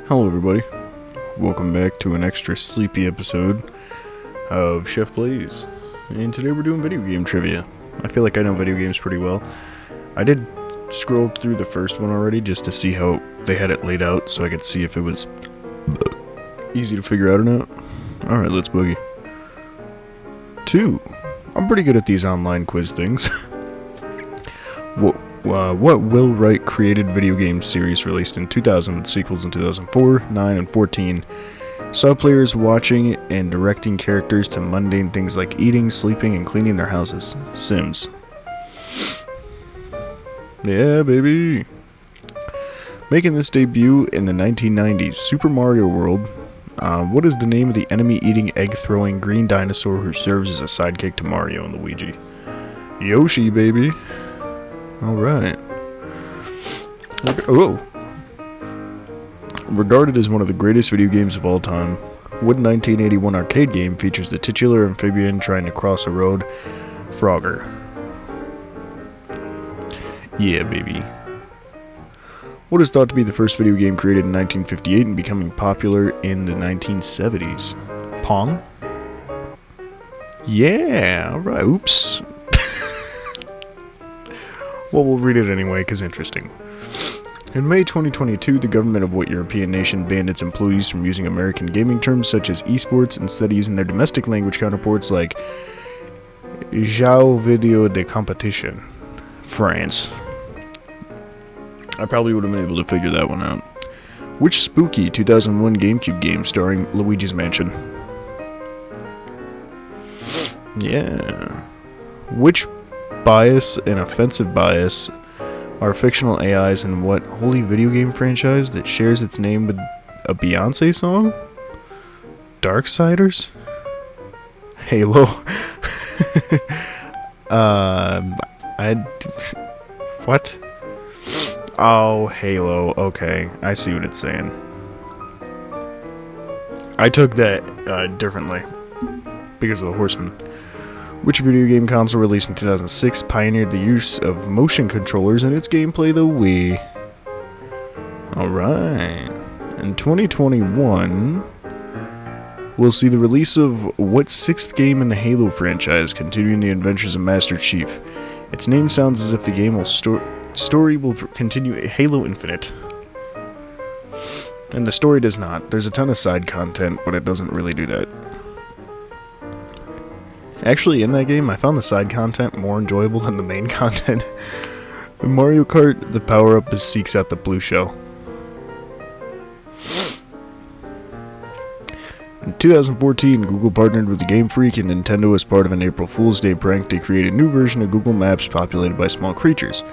Hello everybody, welcome back to an extra sleepy episode of Chef Plays, and today we're doing video game trivia. I feel like I know video games pretty well. I did scroll through the first one already just to see how they had it laid out so I could see if it was easy to figure out or not. Alright, let's boogie. 2. I'm pretty good at these online quiz things. What Will Wright created video game series released in 2000 with sequels in 2004, 9, and 14 saw players watching and directing characters to mundane things like eating, sleeping, and cleaning their houses? Sims. Yeah, baby. Making this debut in the 1990s, Super Mario World. What is the name of the enemy-eating, egg-throwing green dinosaur who serves as a sidekick to Mario and Luigi? Yoshi, baby. Alright. Oh. Regarded as one of the greatest video games of all time, what 1981 arcade game features the titular amphibian trying to cross a road? Frogger. Yeah, baby. What is thought to be the first video game created in 1958 and becoming popular in the 1970s? Pong? Yeah, alright, oops. Well, we'll read it anyway, because interesting. In May 2022, the government of what European nation banned its employees from using American gaming terms such as esports, instead of using their domestic language counterparts like jeux vidéo de compétition? France. I probably would have been able to figure that one out. Which spooky 2001 GameCube game starring Luigi's Mansion? Yeah. Which bias and offensive bias are fictional AIs in what holy video game franchise that shares its name with a Beyonce song? Darksiders? Halo? What? Oh, Halo. Okay, I see what it's saying. I took that differently because of the Horseman. Which video game console released in 2006 pioneered the use of motion controllers in its gameplay? The Wii. Alright. In 2021, we'll see the release of what 6th game in the Halo franchise, continuing the adventures of Master Chief. Its name sounds as if the game story will continue Halo Infinite. And the story does not. There's a ton of side content, but it doesn't really do that. Actually, in that game, I found the side content more enjoyable than the main content. In Mario Kart, the power-up is seeks out the blue shell. In 2014, Google partnered with Game Freak and Nintendo as part of an April Fool's Day prank to create a new version of Google Maps populated by small creatures.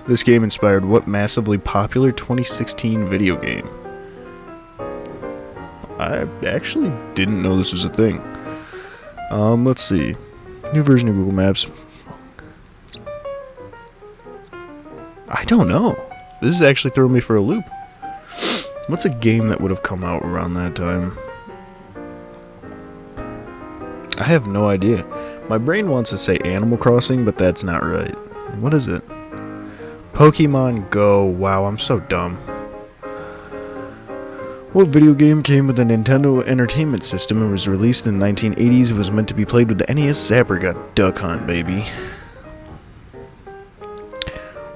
This game inspired what massively popular 2016 video game? I actually didn't know this was a thing. Let's see. New version of Google Maps. I don't know. This is actually throwing me for a loop. What's a game that would have come out around that time? I have no idea. My brain wants to say Animal Crossing, but that's not right. What is it? Pokemon Go. Wow, I'm so dumb. What video game came with the Nintendo Entertainment System and was released in the 1980s? It was meant to be played with the NES Zapper Gun. Duck Hunt, baby.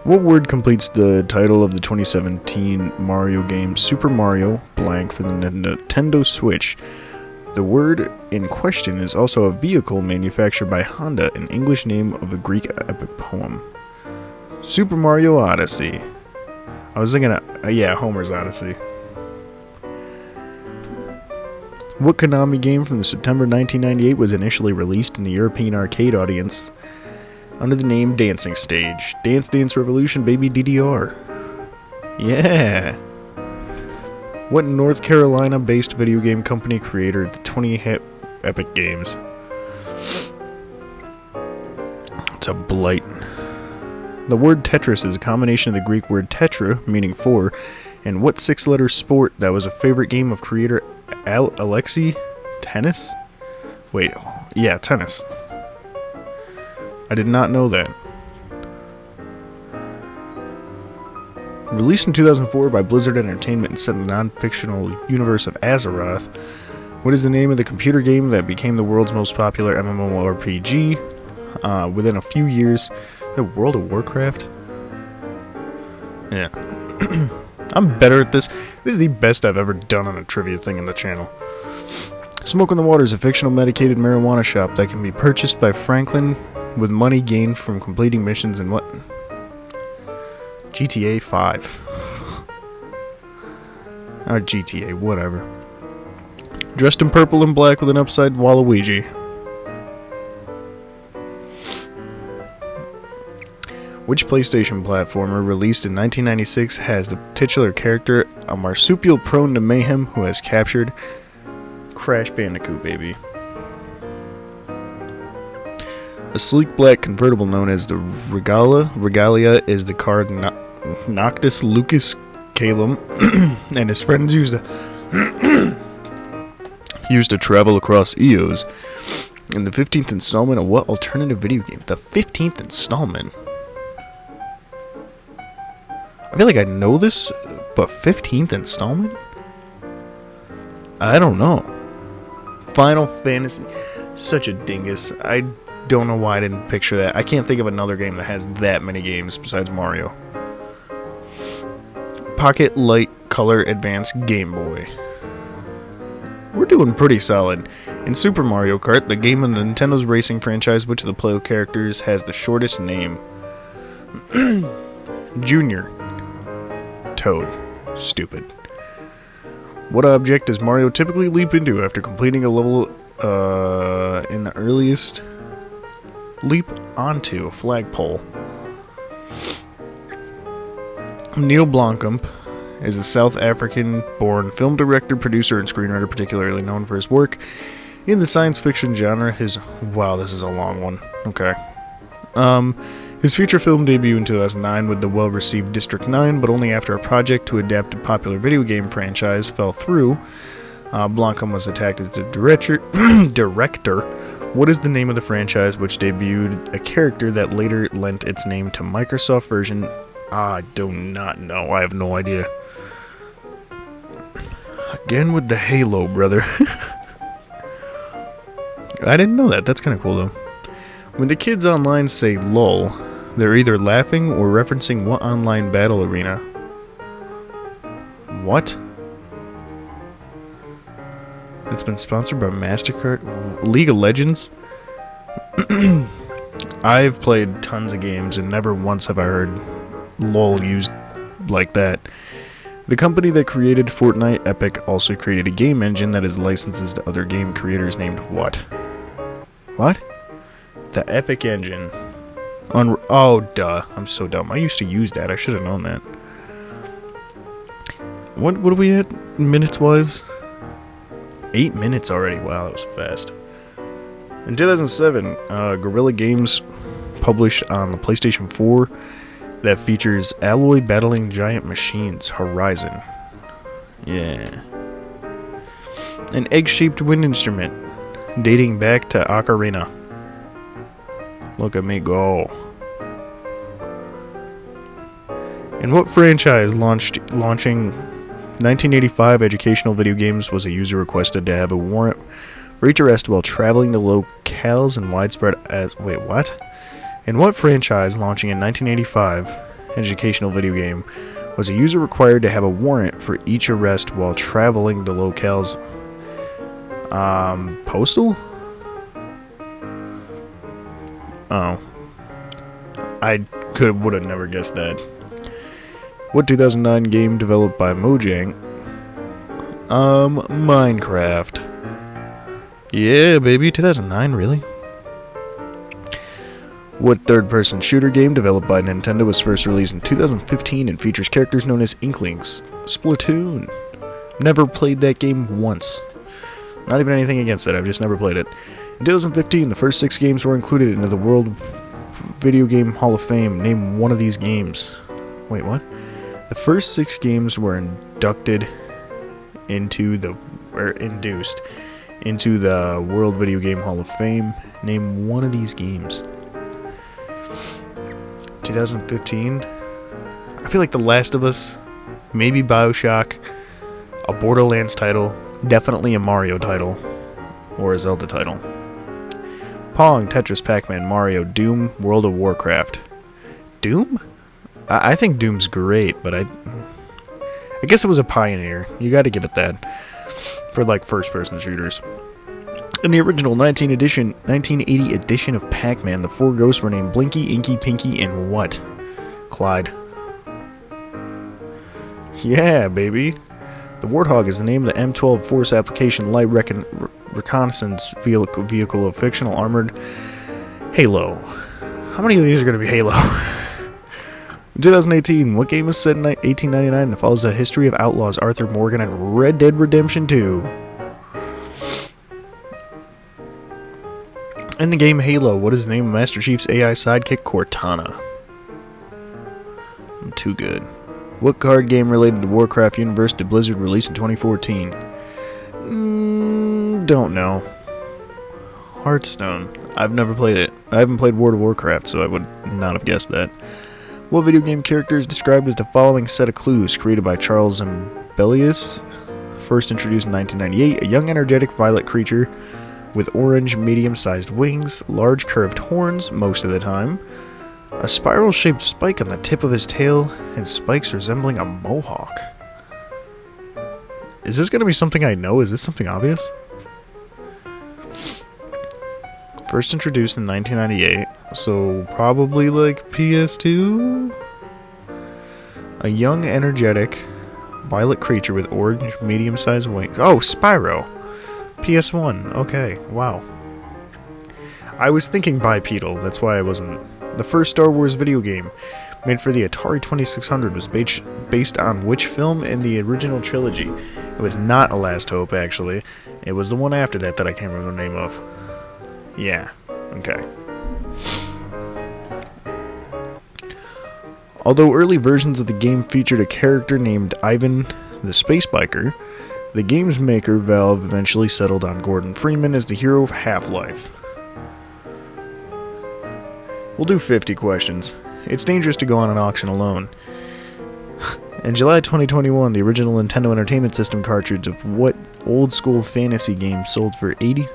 What word completes the title of the 2017 Mario game Super Mario blank for the Nintendo Switch? The word in question is also a vehicle manufactured by Honda, an English name of a Greek epic poem. Super Mario Odyssey. I was thinking yeah, Homer's Odyssey. What Konami game from September 1998 was initially released in the European arcade audience under the name Dancing Stage? Dance Dance Revolution, baby, DDR. Yeah. What North Carolina-based video game company created the 20-hit Epic Games? It's a blight. The word Tetris is a combination of the Greek word tetra, meaning four, and what 6-letter sport that was a favorite game of creator Alexei? Tennis? Wait, yeah, tennis. I did not know that. Released in 2004 by Blizzard Entertainment and set in the non-fictional universe of Azeroth, what is the name of the computer game that became the world's most popular MMORPG within a few years? Is it World of Warcraft? Yeah. I'm better at this. This is the best I've ever done on a trivia thing in the channel. Smoke on the Water is a fictional medicated marijuana shop that can be purchased by Franklin with money gained from completing missions in what? GTA 5. Or GTA, whatever. Dressed in purple and black with an upside Waluigi. Which PlayStation platformer released in 1996 has the titular character a marsupial prone to mayhem who has captured Crash Bandicoot, baby? A sleek black convertible known as the Regalia is the car Noctis Lucas Calum and his friends used to travel across Eos. In the 15th installment of what alternative video game? The 15th installment? I feel like I know this, but 15th installment? I don't know. Final Fantasy. Such a dingus. I don't know why I didn't picture that. I can't think of another game that has that many games besides Mario. Pocket Light Color Advance Game Boy. We're doing pretty solid. In Super Mario Kart, the game of Nintendo's racing franchise, which of the player characters has the shortest name? Junior. Toad. Stupid. What object does Mario typically leap into after completing a level in the earliest? Leap onto a flagpole. Neil Blomkamp is a South African-born film director, producer, and screenwriter, particularly known for his work in the science fiction genre. Wow, this is a long one. Okay. His feature film debut in 2009 with the well-received District 9, but only after a project to adapt a popular video game franchise fell through. Blomkamp was attacked as the director. What is the name of the franchise which debuted a character that later lent its name to Microsoft version? I do not know. I have no idea. Again with the Halo, brother. I didn't know that. That's kind of cool, though. When the kids online say LOL, they're either laughing or referencing what online battle arena? What? It's been sponsored by MasterCard? League of Legends? I've played tons of games and never once have I heard LOL used like that. The company that created Fortnite, Epic, also created a game engine that is licenses to other game creators named what? What? The Epic engine. Oh, duh. I'm so dumb. I used to use that. I should have known that. What are we at minutes-wise? 8 minutes already. Wow, that was fast. In 2007, Guerrilla Games published on the PlayStation 4 that features Alloy battling giant machines, Horizon. Yeah. An egg-shaped wind instrument dating back to Ocarina. Look at me go. And what franchise launching 1985 educational video games was a user requested to have a warrant for each arrest while traveling to locales and widespread as... Wait, what? In what franchise launching in 1985 educational video game was a user required to have a warrant for each arrest while traveling to locales? Postal? Oh. I would have never guessed that. What 2009 game developed by Mojang? Minecraft. Yeah, baby, 2009, really? What third-person shooter game developed by Nintendo was first released in 2015 and features characters known as Inklings? Splatoon. Never played that game once. Not even anything against it, I've just never played it. In 2015, the first 6 games were included into the World Video Game Hall of Fame. Name one of these games. Wait, what? The first 6 games were induced into the World Video Game Hall of Fame. Name one of these games. 2015? I feel like The Last of Us, maybe BioShock, a Borderlands title, definitely a Mario title, or a Zelda title. Pong, Tetris, Pac-Man, Mario, Doom, World of Warcraft. Doom? I think Doom's great, but I guess it was a pioneer. You gotta give it that. For like first-person shooters. In the original 1980 edition of Pac-Man, the 4 ghosts were named Blinky, Inky, Pinky, and what? Clyde. Yeah, baby. The Warthog is the name of the M12 Force Application Light Reconnaissance Vehicle of fictional armored Halo. How many of these are going to be Halo? In 2018, what game was set in 1899 that follows the history of outlaws Arthur Morgan and Red Dead Redemption 2? In the game Halo, what is the name of Master Chief's AI sidekick Cortana? I'm too good. What card game related to Warcraft universe did Blizzard release in 2014? Don't know. Hearthstone. I've never played it. I haven't played World of Warcraft, so I would not have guessed that. What video game character is described as the following set of clues created by Charles Zambellius? First introduced in 1998, a young energetic violet creature with orange medium-sized wings, large curved horns most of the time, a spiral-shaped spike on the tip of his tail, and spikes resembling a mohawk. Is this going to be something I know? Is this something obvious? First introduced in 1998, so probably like PS2? A young, energetic, violet creature with orange, medium-sized wings. Oh, Spyro! PS1, okay, wow. I was thinking bipedal, that's why I wasn't. The first Star Wars video game, made for the Atari 2600, was based on which film in the original trilogy? It was not A Last Hope, actually. It was the one after that I can't remember the name of. Yeah, okay. Although early versions of the game featured a character named Ivan the Space Biker, the game's maker, Valve, eventually settled on Gordon Freeman as the hero of Half-Life. We'll do 50 questions. It's dangerous to go on an auction alone. In July 2021, the original Nintendo Entertainment System cartridge of what old-school fantasy game sold for $80?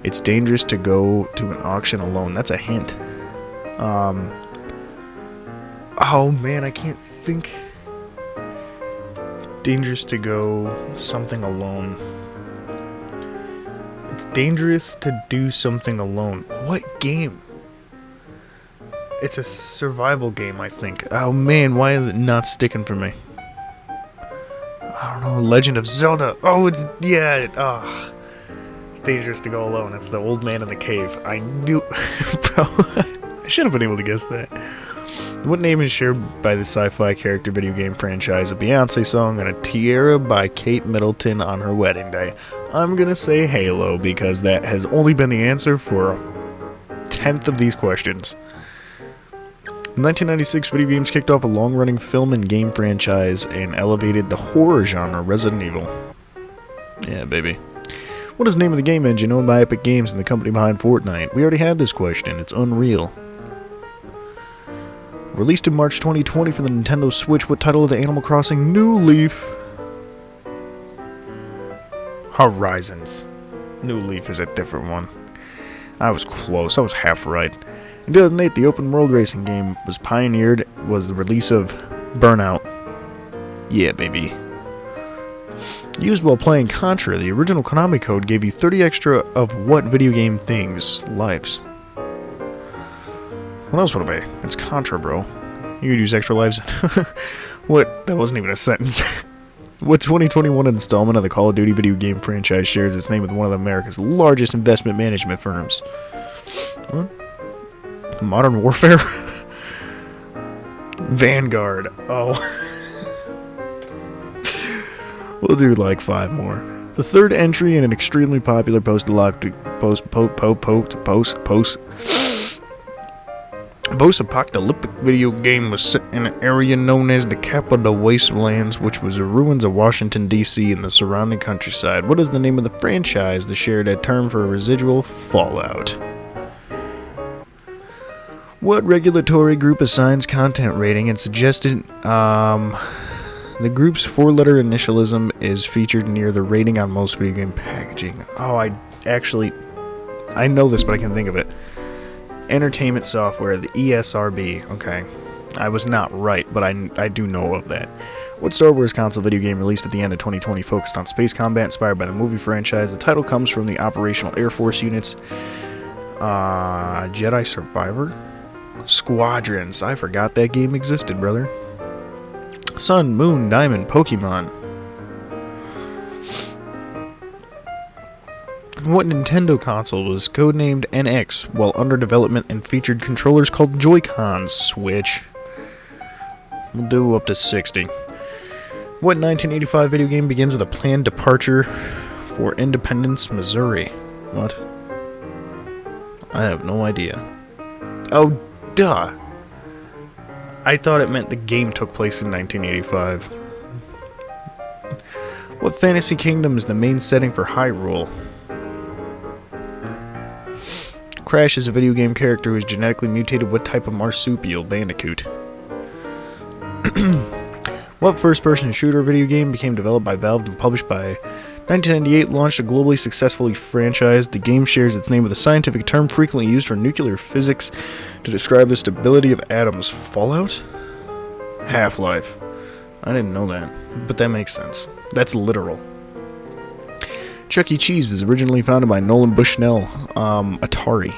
It's dangerous to go to an auction alone. That's a hint. Oh man, I can't think. Dangerous to go something alone. It's dangerous to do something alone. What game? It's a survival game, I think. Oh man, why is it not sticking for me? I don't know. Legend of Zelda. Oh, it's yeah. It's dangerous to go alone. It's the old man in the cave. I knew, bro. I should have been able to guess that. What name is shared by the sci-fi character video game franchise? A Beyonce song and a tiara by Kate Middleton on her wedding day. I'm gonna say Halo because that has only been the answer for a tenth of these questions. In 1996, video games kicked off a long-running film and game franchise and elevated the horror genre, Resident Evil. Yeah, baby. What is the name of the game engine owned by Epic Games and the company behind Fortnite? We already had this question. It's Unreal. Released in March 2020 for the Nintendo Switch, what title of the Animal Crossing New Leaf? Horizons. New Leaf is a different one. I was close. I was half right. In 2008, the open world racing game was the release of Burnout. Yeah, baby. Used while playing Contra, the original Konami code gave you 30 extra of what video game things? Lives. What else would it be? It's Contra, bro. You could use extra lives. What? That wasn't even a sentence. What 2021 installment of the Call of Duty video game franchise shares its name with one of America's largest investment management firms? What? Modern Warfare? Vanguard. Oh. We'll do like 5 more. The third entry in an extremely popular post-apocalyptic video game was set in an area known as the Capitol Wastelands, which was the ruins of Washington, D.C. and the surrounding countryside. What is the name of the franchise that shared that term for residual fallout? What regulatory group assigns content rating and suggested the group's four-letter initialism is featured near the rating on most video game packaging? Oh, I know this, but I can't think of it. Entertainment Software, the ESRB. Okay. I was not right, but I do know of that. What Star Wars console video game released at the end of 2020 focused on space combat inspired by the movie franchise? The title comes from the operational Air Force units. Jedi Survivor? Squadrons. I forgot that game existed, brother. Sun, Moon, Diamond, Pokemon. What Nintendo console was codenamed NX while under development and featured controllers called Joy-Cons? Switch. We'll do up to 60. What 1985 video game begins with a planned departure for Independence, Missouri? What? I have no idea. Oh, duh. I thought it meant the game took place in 1985. What fantasy kingdom is the main setting for Hyrule? Crash is a video game character who is genetically mutated. What type of marsupial? Bandicoot. What first-person shooter video game became developed by Valve and published by 1998, launched a globally successfully franchise? The game shares its name with a scientific term frequently used for nuclear physics to describe the stability of atoms. Fallout? Half-Life. I didn't know that, but that makes sense. That's literal. Chuck E. Cheese was originally founded by Nolan Bushnell, Atari.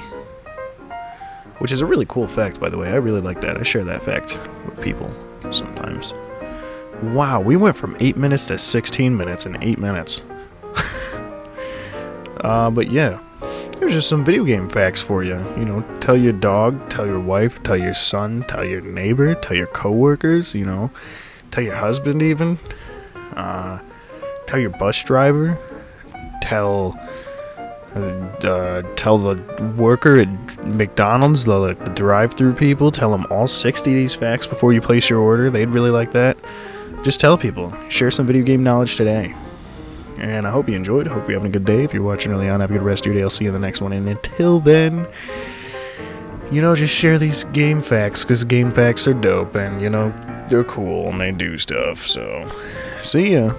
Which is a really cool fact, by the way. I really like that. I share that fact with people sometimes. Wow, we went from 8 minutes to 16 minutes in 8 minutes. But yeah, there's just some video game facts for you. You know, tell your dog, tell your wife, tell your son, tell your neighbor, tell your coworkers, you know, tell your husband even. Tell your bus driver. Tell the worker at McDonald's, the drive-through people. Tell them all 60 of these facts before you place your order. They'd really like that. Just tell people. Share some video game knowledge today. And I hope you enjoyed. Hope you're having a good day. If you're watching early on, have a good rest of your day. I'll see you in the next one. And until then, you know, just share these game facts, because game facts are dope. And, you know, they're cool and they do stuff. So, see ya.